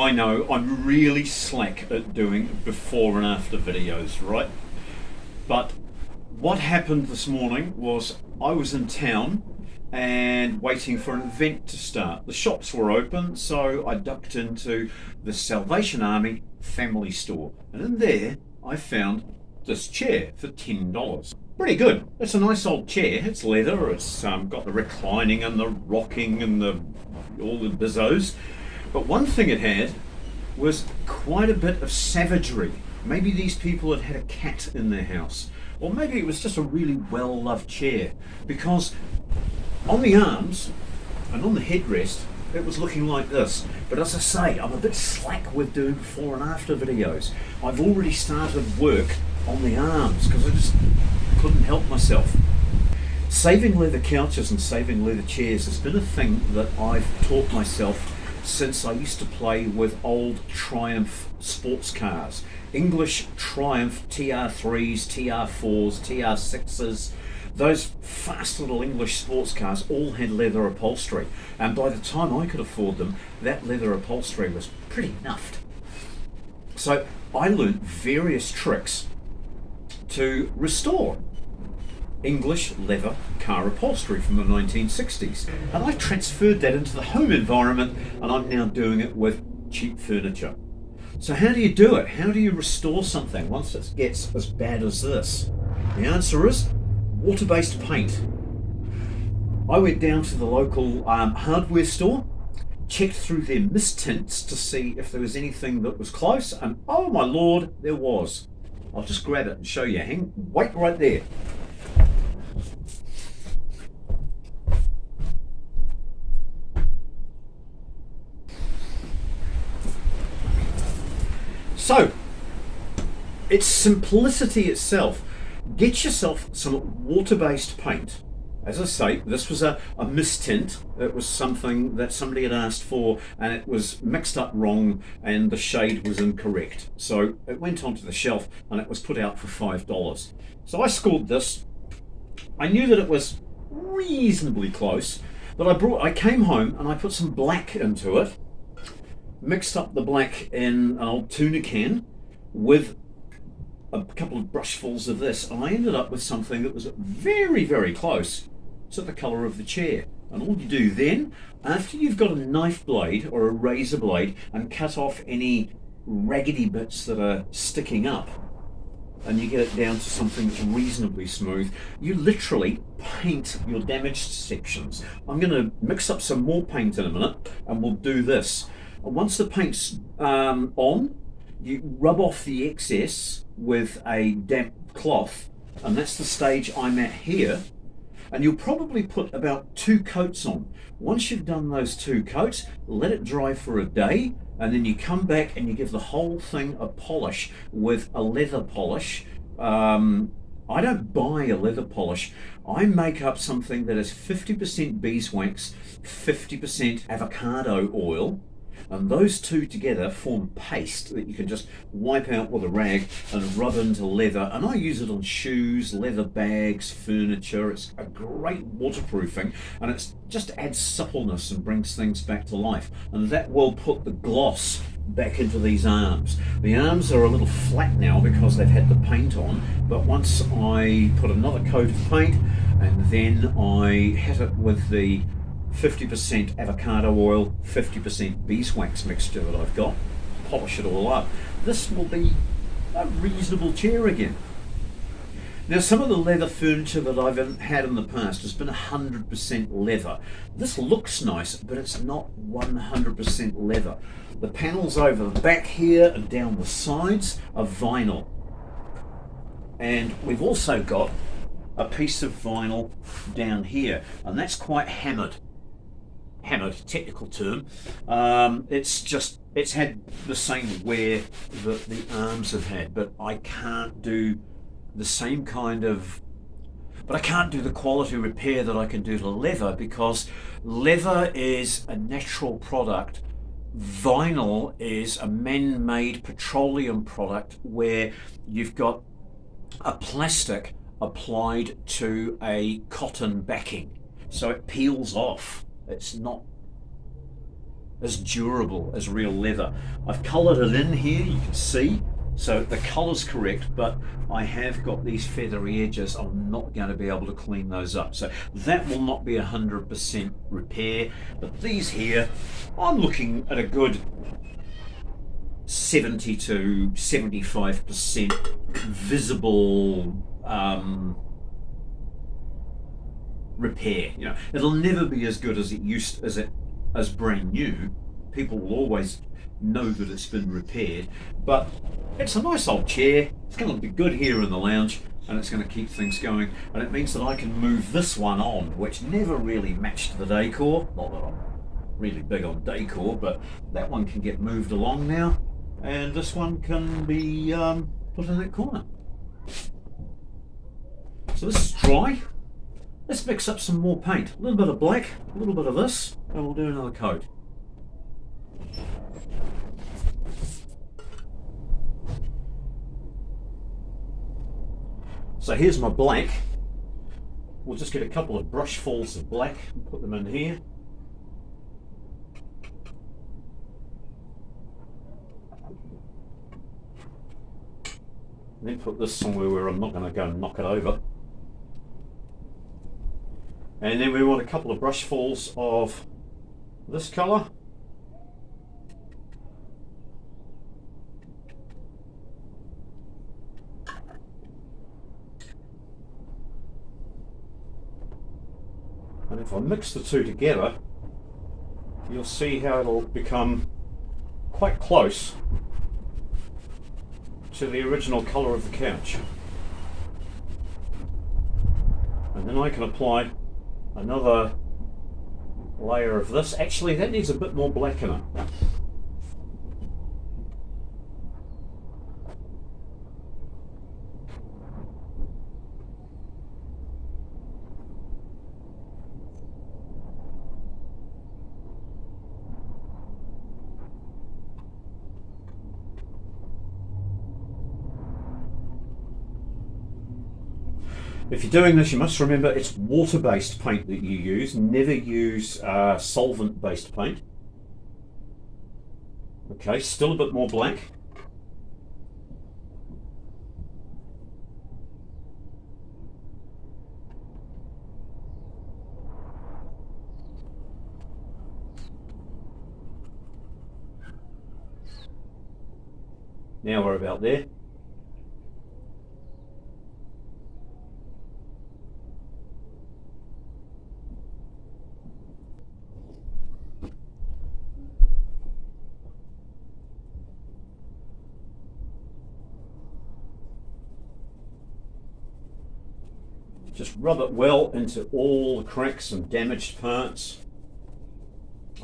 I know I'm really slack at doing before and after videos, right? But what happened this morning was I was in town and waiting for an event to start. The shops were open, so I ducked into the Salvation Army family store. And in there, I found this chair for $10. Pretty good. It's a nice old chair. It's leather. It's got the reclining and the rocking and all the bizzos. But one thing it had was quite a bit of savagery. Maybe these people had had a cat in their house, or maybe it was just a really well-loved chair, because on the arms and on the headrest it was looking like this. But as I say, I'm a bit slack with doing before and after videos. I've already started work on the arms because I just couldn't help myself. Saving leather couches and saving leather chairs has been a thing that I've taught myself since I used to play with old Triumph sports cars. English Triumph TR3s, TR4s, TR6s. Those fast little English sports cars all had leather upholstery, and by the time I could afford them, that leather upholstery was pretty nuffed. So I learnt various tricks to restore English leather car upholstery from the 1960s, and I transferred that into the home environment, and I'm now doing it with cheap furniture. So how do you do it? How do you restore something once it gets as bad as this? The answer is water-based paint. I went down to the local hardware store, checked through their mist tints to see if there was anything that was close, and oh my lord, there was. I'll just grab it and show you. Wait right there. So, it's simplicity itself. Get yourself some water-based paint. As I say, this was a mist tint. It was something that somebody had asked for, and it was mixed up wrong and the shade was incorrect. So it went onto the shelf and it was put out for $5. So I scored this. I knew that it was reasonably close, but I came home and I put some black into it, mixed up the black in an old tuna can with a couple of brushfuls of this, and I ended up with something that was very, very close to the colour of the chair. And all you do then, after you've got a knife blade or a razor blade and cut off any raggedy bits that are sticking up, and you get it down to something that's reasonably smooth, you literally paint your damaged sections. I'm going to mix up some more paint in a minute and we'll do this. And once the paint's on, you rub off the excess with a damp cloth, and that's the stage I'm at here. And you'll probably put about 2 coats on. Once you've done those 2 coats, let it dry for a day, and then you come back and you give the whole thing a polish with a leather polish. I don't buy a leather polish. I make up something that is 50% beeswax, 50% avocado oil, and those two together form paste that you can just wipe out with a rag and rub into leather. And I use it on shoes, leather bags, furniture. It's a great waterproofing, and it just adds suppleness and brings things back to life. And that will put the gloss back into these arms. The arms are a little flat now because they've had the paint on, but once I put another coat of paint and then I hit it with the 50% avocado oil, 50% beeswax mixture that I've got, polish it all up, this will be a reasonable chair again. Now, some of the leather furniture that I've had in the past has been 100% leather. This looks nice, but it's not 100% leather. The panels over the back here and down the sides are vinyl. And we've also got a piece of vinyl down here, and that's quite hammered, technical term. It's had the same wear that the arms have had, but I can't do the same kind of, but I can't do the quality repair that I can do to leather, because leather is a natural product. Vinyl is a man-made petroleum product where you've got a plastic applied to a cotton backing, so it peels off. It's not as durable as real leather. I've coloured it in here, you can see, so the colour's correct, but I have got these feathery edges. I'm not going to be able to clean those up. So that will not be 100% repair, but these here, I'm looking at a good 70 to 75% visible repair. You know, it'll never be as good as it used as brand new. People will always know that it's been repaired, but it's a nice old chair. It's going to be good here in the lounge, and it's going to keep things going. And it means that I can move this one on, which never really matched the decor. Not that I'm really big on decor, but that one can get moved along now, and this one can be put in that corner. So this is dry. Let's mix up some more paint. A little bit of black, a little bit of this, and we'll do another coat. So here's my black. We'll just get a couple of brushfuls of black and put them in here. And then put this somewhere where I'm not going to go and knock it over. And then we want a couple of brushfuls of this colour. And if I mix the two together, you'll see how it'll become quite close to the original colour of the couch. And then I can apply another layer of this. Actually, that needs a bit more black in it. If you're doing this, you must remember it's water-based paint that you use. Never use solvent-based paint. Okay, still a bit more black. Now we're about there. Just rub it well into all the cracks and damaged parts.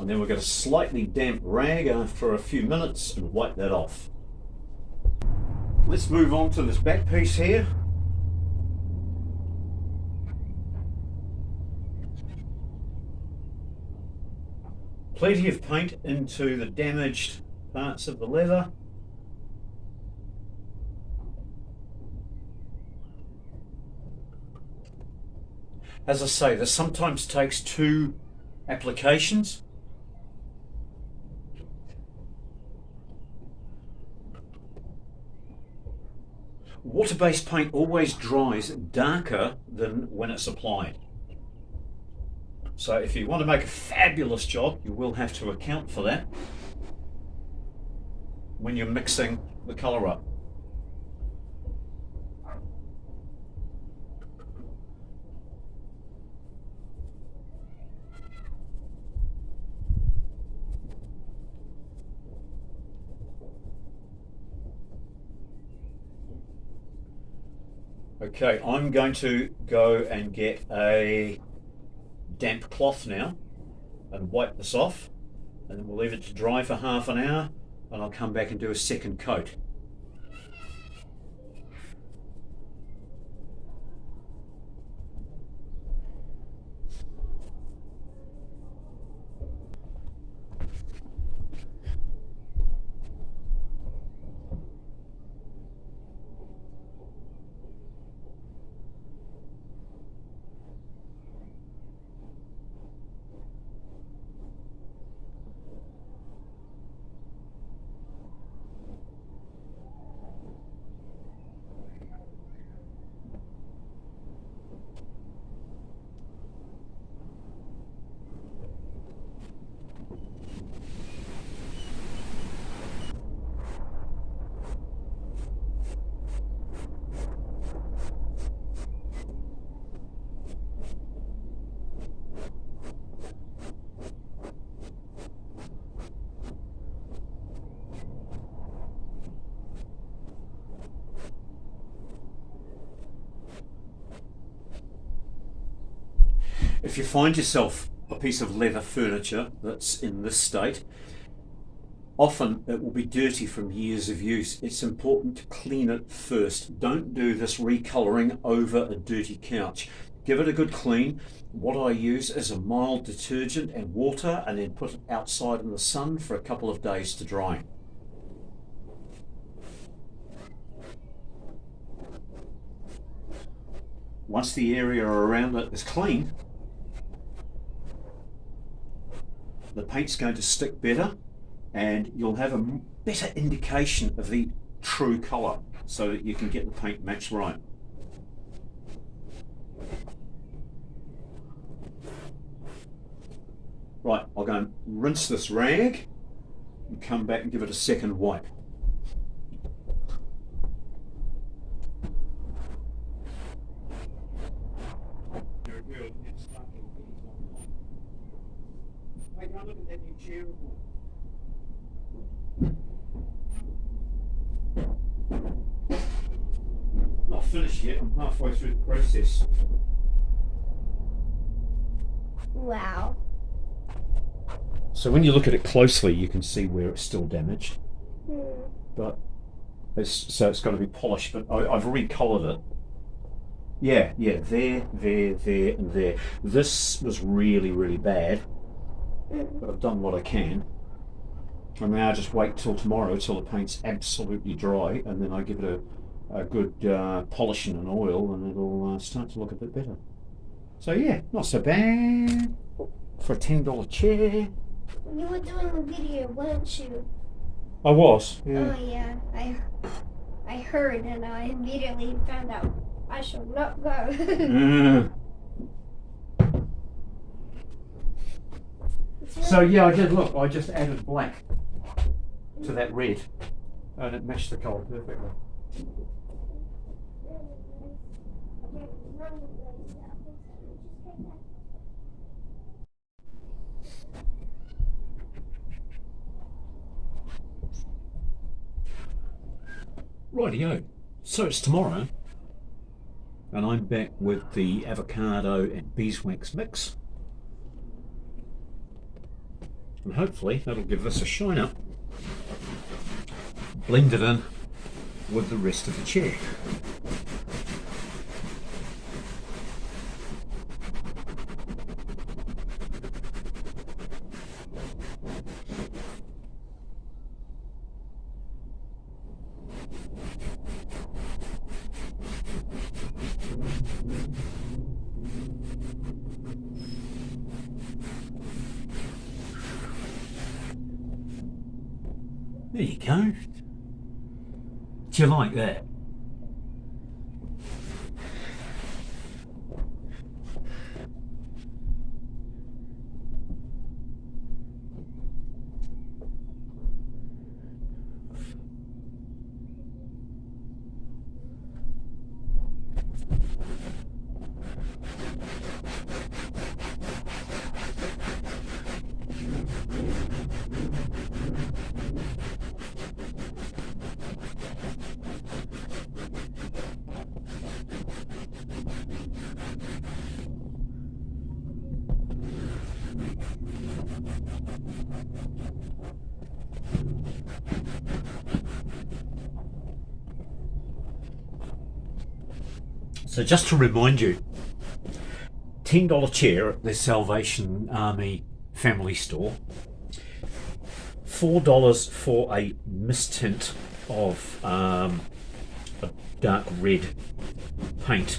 And then we'll get a slightly damp rag after a few minutes and wipe that off. Let's move on to this back piece here. Plenty of paint into the damaged parts of the leather. As I say, this sometimes takes 2 applications. Water-based paint always dries darker than when it's applied. So if you want to make a fabulous job, you will have to account for that when you're mixing the colour up. Okay, I'm going to go and get a damp cloth now and wipe this off, and then we'll leave it to dry for half an hour, and I'll come back and do a second coat. If you find yourself a piece of leather furniture that's in this state, often it will be dirty from years of use. It's important to clean it first. Don't do this recolouring over a dirty couch. Give it a good clean. What I use is a mild detergent and water, and then put it outside in the sun for a couple of days to dry. Once the area around it is clean, the paint's going to stick better, and you'll have a better indication of the true colour so that you can get the paint matched right. Right, I'll go and rinse this rag and come back and give it a second wipe. Hey, now look at that new chair. Not finished yet, I'm halfway through the process. Wow. So when you look at it closely, you can see where it's still damaged. But it's got to be polished, but I've recoloured it. Yeah, there, and there. This was really, really bad, but I've done what I can. And now I just wait till tomorrow till the paint's absolutely dry, and then I give it a good polishing and oil, and it'll start to look a bit better. So yeah, not so bad for a $10 chair. You were doing a video, weren't you? I was. Yeah. Oh yeah, I heard, and I immediately found out I should not go. So yeah, I did look. I just added black to that red, and it matched the colour perfectly. Rightio. So it's tomorrow, and I'm back with the avocado and beeswax mix. And hopefully that'll give this a shine up. Blend it in with the rest of the chair. There you go. Do you like that? So just to remind you, $10 chair at the Salvation Army family store, $4 for a mist-tint of a dark red paint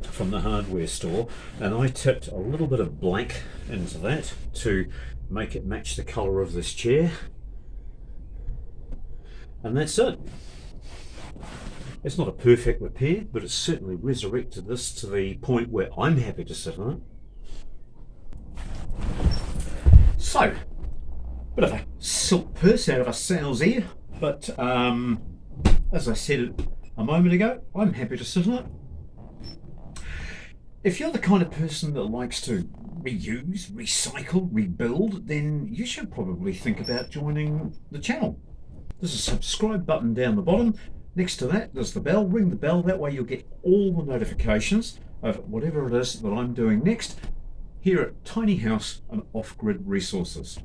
from the hardware store, and I tipped a little bit of black into that to make it match the colour of this chair, and that's it. It's not a perfect repair, but it's certainly resurrected this to the point where I'm happy to sit on it. So, bit of a silk purse out of a sow's ear, but as I said a moment ago, I'm happy to sit on it. If you're the kind of person that likes to reuse, recycle, rebuild, then you should probably think about joining the channel. There's a subscribe button down the bottom. Next to that, there's the bell. Ring the bell, that way you'll get all the notifications of whatever it is that I'm doing next here at Tiny House and Off-Grid Resources.